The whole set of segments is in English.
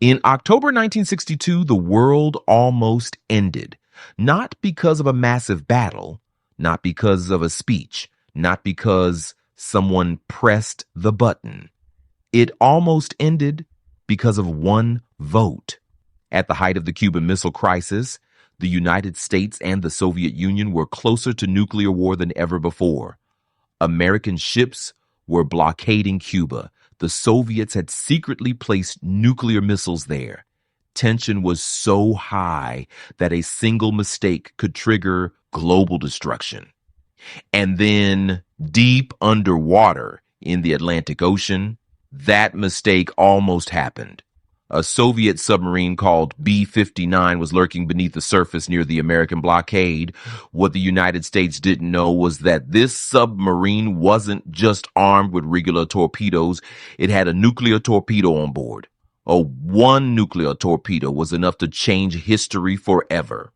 In October 1962, the world almost ended. Not because of a massive battle, not because of a speech, not because someone pressed the button. It almost ended because of one vote. At the height of the Cuban Missile Crisis, the United States and the Soviet Union were closer to nuclear war than ever before. American ships were blockading Cuba. The Soviets had secretly placed nuclear missiles there. Tension was so high that a single mistake could trigger global destruction. And then, deep underwater in the Atlantic Ocean, that mistake almost happened. A Soviet submarine called B-59 was lurking beneath the surface near the American blockade. What the United States didn't know was that this submarine wasn't just armed with regular torpedoes. It had a nuclear torpedo on board. One nuclear torpedo was enough to change history forever.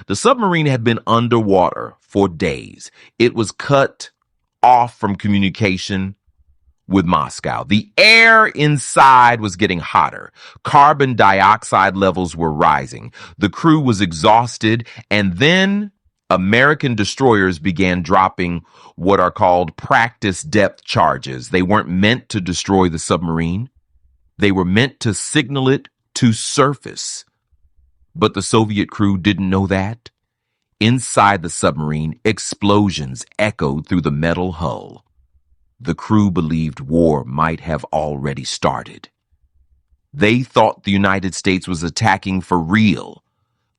The submarine had been underwater for days. It was cut off from communication with Moscow. The air inside was getting hotter. Carbon dioxide levels were rising. The crew was exhausted, and then American destroyers began dropping what are called practice depth charges. They weren't meant to destroy the submarine. They were meant to signal it to surface. But the Soviet crew didn't know that. Inside the submarine, explosions echoed through the metal hull. The crew believed war might have already started. They thought the United States was attacking for real.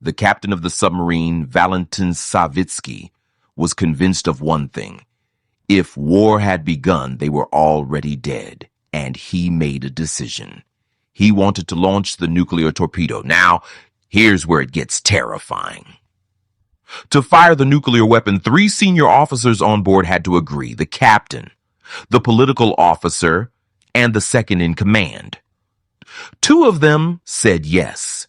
The captain of the submarine, Valentin Savitsky, was convinced of one thing. If war had begun, they were already dead, and he made a decision. He wanted to launch the nuclear torpedo. Now, here's where it gets terrifying. To fire the nuclear weapon, 3 senior officers on board had to agree: the captain, the political officer, and the second in command. 2 of them said yes.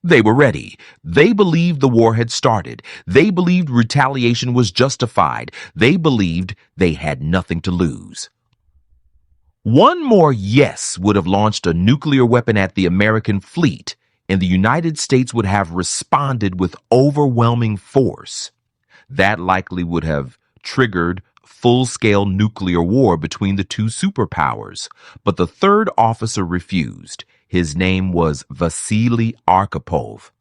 They were ready. They believed the war had started. They believed retaliation was justified. They believed they had nothing to lose. One more yes would have launched a nuclear weapon at the American fleet, and the United States would have responded with overwhelming force. That likely would have triggered full-scale nuclear war between the 2 superpowers. But the 3rd officer refused. His name was Vasily Arkhipov.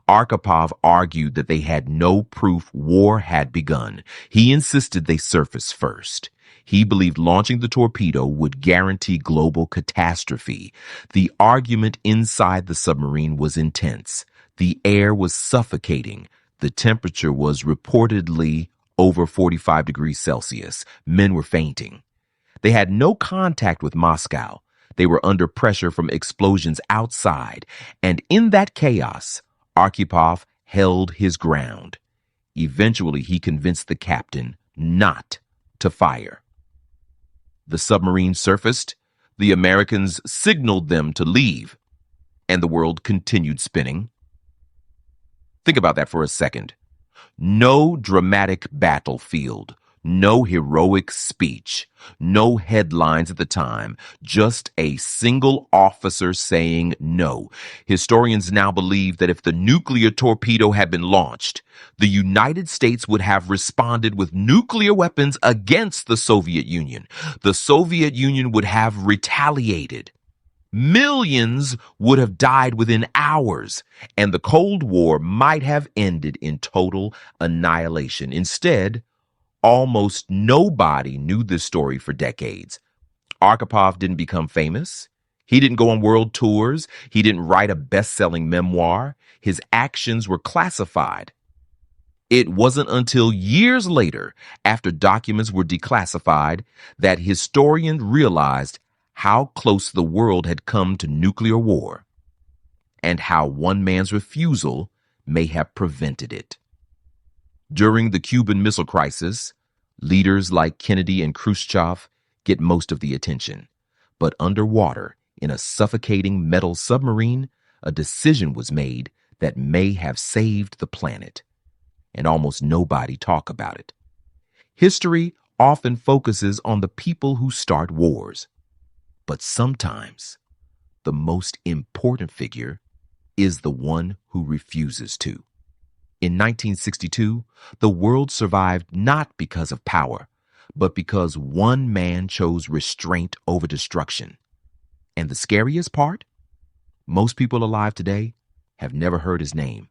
Arkhipov argued that they had no proof war had begun. He insisted they surface first. He believed launching the torpedo would guarantee global catastrophe. The argument inside the submarine was intense. The air was suffocating. The temperature was reportedly over 45 degrees Celsius. Men were fainting. They had no contact with Moscow. They were under pressure from explosions outside. And in that chaos, Arkhipov held his ground. Eventually, he convinced the captain not to fire. The submarine surfaced. The Americans signaled them to leave, and the world continued spinning. Think about that for a second. No dramatic battlefield, no heroic speech, no headlines at the time, just a single officer saying no. Historians now believe that if the nuclear torpedo had been launched, the United States would have responded with nuclear weapons against the Soviet Union. The Soviet Union would have retaliated. Millions would have died within hours, and the Cold War might have ended in total annihilation. Instead, almost nobody knew this story for decades. Arkhipov didn't become famous. He didn't go on world tours. He didn't write a best-selling memoir. His actions were classified. It wasn't until years later, after documents were declassified, that historians realized how close the world had come to nuclear war, and how one man's refusal may have prevented it. During the Cuban Missile Crisis, leaders like Kennedy and Khrushchev get most of the attention. But underwater, in a suffocating metal submarine, a decision was made that may have saved the planet. And almost nobody talks about it. History often focuses on the people who start wars. But sometimes the most important figure is the one who refuses to. In 1962, the world survived not because of power, but because one man chose restraint over destruction. And the scariest part? Most people alive today have never heard his name.